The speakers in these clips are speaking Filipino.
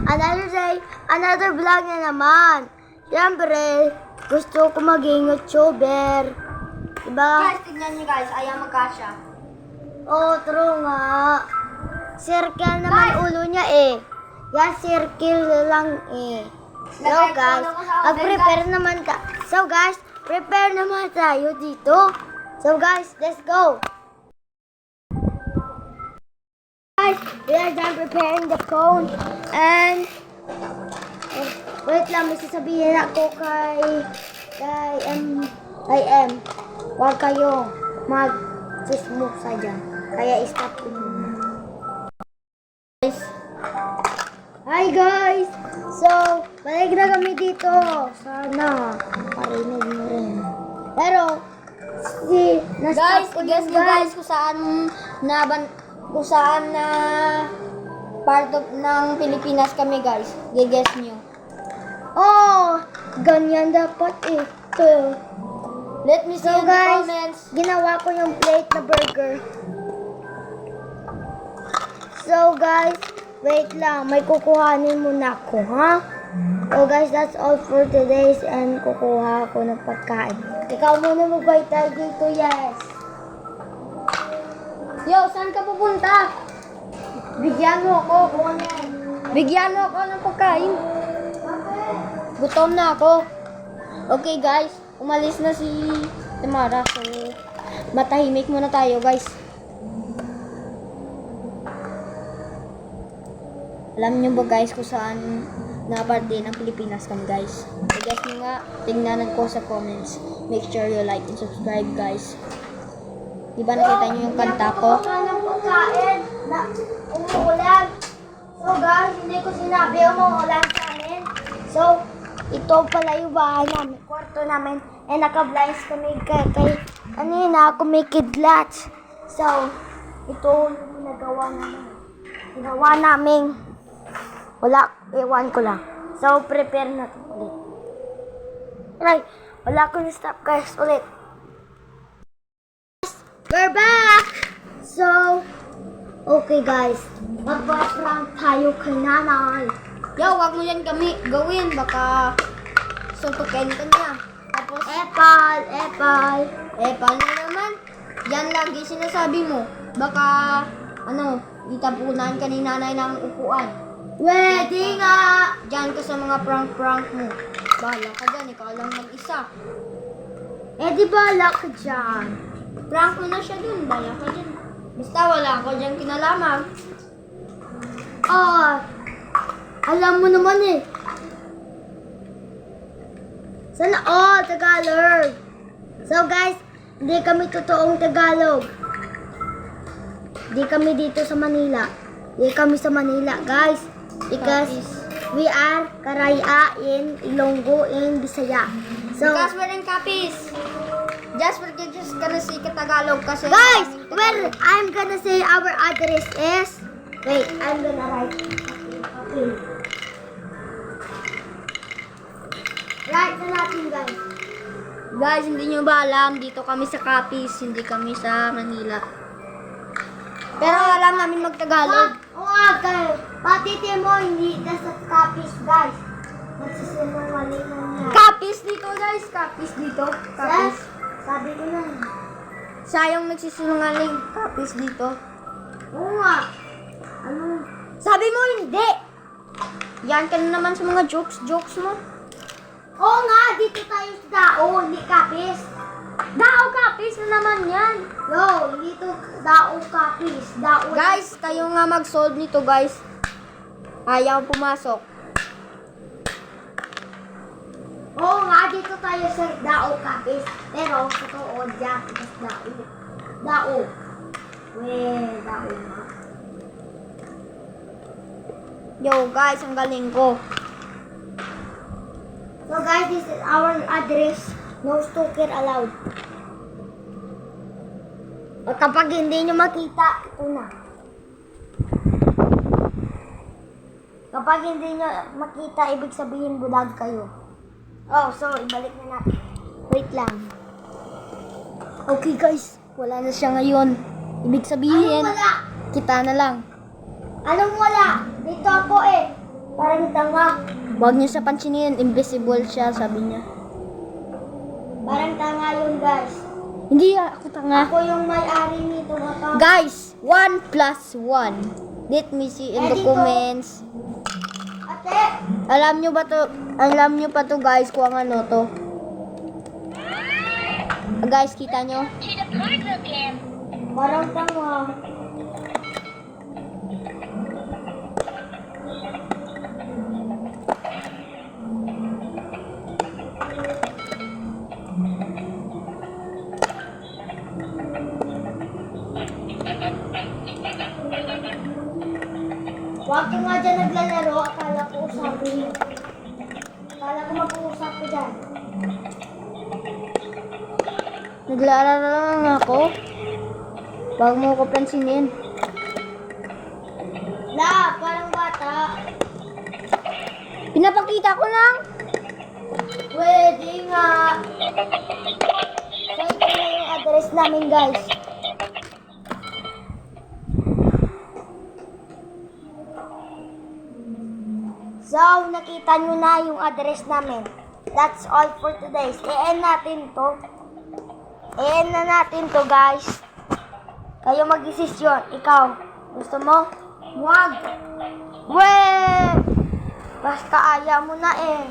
Another day, another vlog na naman. Siyempre, gusto ko maging YouTuber. Diba? Guys, tignan nyo guys, ayaw magkasya. Oo, true nga. Circle naman ulo niya eh. Yan, circle lang eh. So guys, mag-prepare naman ka. So guys, prepare naman tayo dito. So guys, let's go. Guys, we are done preparing the cone. And, wait lang, may sasabihin ako kay M. Huwag kayo mag-sismusa dyan. Kaya stop ko muna. Guys, hi guys! So, balik na kami dito. Sana, parinig mo rin. Pero, Guys, i-guess nyo guys kung saan na part of ng Pilipinas kami guys. I-guess nyo. Oh, ganyan dapat ito. Let me see So in the guys, comments. ginawa ko yung plate na burger. So guys, wait lang, may kukuhanin muna ako, ha? So guys, that's all for today's and kukuha ako ng pagkain. Ikaw muna mag-bite tayo dito, yes. Yo, saan ka pupunta? Bigyan mo ako kung ano yan. Bigyan mo ako ng pagkain. Gutom na ako. Okay guys, umalis na si Tamara. So, matahimik muna tayo guys. Alam niyo ba guys kung saan na parte ng Pilipinas kami guys? I guess nyo nga, tingnan ko sa comments. Make sure you like and subscribe guys. Di ba nakita niyo yung kanta ko? Kukuha ng pagkain na umuulan. So guys, hindi ko sinabi umuulan sa amin. So, ito pala yung bahay namin, kwarto namin. And naka-blinds kami kay kanina, kumikidlat. So, ito yung ginagawa namin. Ginawa namin. Wala, ewan ko lang. So, prepare na ito ulit. Right, wala ko na-stop guys ulit. We're back! So, okay guys, magpa-prank tayo kay nanay. Yo, wag mo yan kami gawin. Baka suntukin ka niya. Tapos, Apple. na naman. Yan lagi sinasabi mo. Baka, itapunan ka ni nanay ng upuan. Pwede nga! Diyan ka sa mga prank-prank mo. Bahala ka dyan, ikaw lang mag-isa. Di bala ka dyan. Prank mo na siya dun, bahala ka dyan. Basta wala ako dyan kinalaman. Alam mo naman eh. Sana, Tagalog. So guys, hindi kami totoong Tagalog. Hindi kami dito sa Manila. Hindi kami sa Manila, guys. Because we are Karaya in Ilonggo in Bisaya. So, Because we're in Capiz. We're just gonna say Tagalog kasi... guys, well, I'm gonna say our address is... Wait, I'm gonna write. Okay. Write na natin, guys. Guys, hindi nyo ba alam, dito kami sa Capiz, hindi kami sa Manila. Pero alam namin mag-Tagalog. Okay. Pati mo, hindi na sa copies, guys. Nagsisinungaling na niya. Capiz dito guys, Capiz dito. Capiz. Sabi ko na. Sayang nagsisinungaling, Capiz dito. Oo nga. Ano? Sabi mo hindi. Yan ka na naman sa mga jokes mo. Oo nga, dito tayo sa Dao, hindi copies. Dao Capiz na naman yan. No, dito Dao copies. Dao. Guys, kayo nga mag-solve nito guys. Ayaw pumasok. Oo nga, dito tayo sa Dao copies. Pero, totoo dyan, is Dao. Dao. Dao nga. Yo guys, ang galing ko. So guys, this is our address. No stalker allowed. O kapag hindi nyo makita, ito na. Kapag hindi nyo makita, ibig sabihin bulag kayo. Oh, so ibalik na natin. Wait lang. Okay guys, wala na siya ngayon. Ibig sabihin, Anong wala? kita na lang. Anong wala? Dito ako eh. Parang tanga. Huwag niyo sa pansinin, invisible siya, sabi niya. Parang tanga yun, guys. Hindi ako tanga. Ako yung may-ari nito. Guys, 1 plus 1. Let me see in the Dito. comments. Ate! Alam nyo pa to guys kung ano to. Guys, kita nyo? Parang tanga. Huwag ka nga dyan naglalaro. Akala ko usapin. Akala ko mag-uusap ko dyan. Naglalaro lang ako. Huwag mo ko pansinin. La, parang bata. Pinapakita ko lang. Pwede nga. So, ito na yung address namin, guys. So, nakita nyo na yung address namin. That's all for today. I-end natin to. I-end na natin to, guys. Kayo mag-desisyon. Ikaw, gusto mo? Wag. Weh! Basta ayaw mo na eh.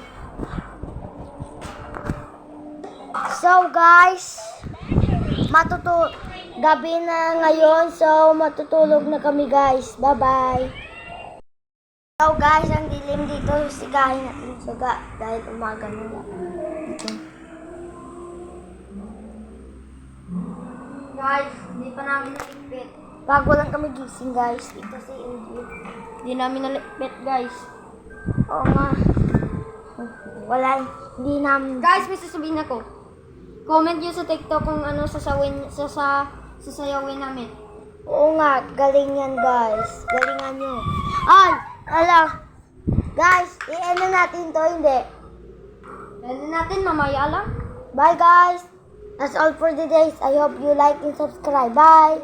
So, guys, gabi na ngayon. So, matutulog na kami, guys. Bye-bye. So guys, ang dilim dito, sigahin natin yung saga dahil umaga na lang. Dito. Guys, hindi pa namin naligpit. Bago lang kami gising, guys. Ito si Ingrid. Hindi namin nalikpit guys. Oo nga. Wala, hindi namin. Guys, may sasabihin ako. Comment nyo sa TikTok kung ano sasayawin namin. Oo nga, galing yan, guys. Galingan nyo. Ay! Ala! Guys, i-end na natin to, hindi. Pwede natin mamaya lang. Bye, guys! That's all for the days. I hope you like and subscribe. Bye!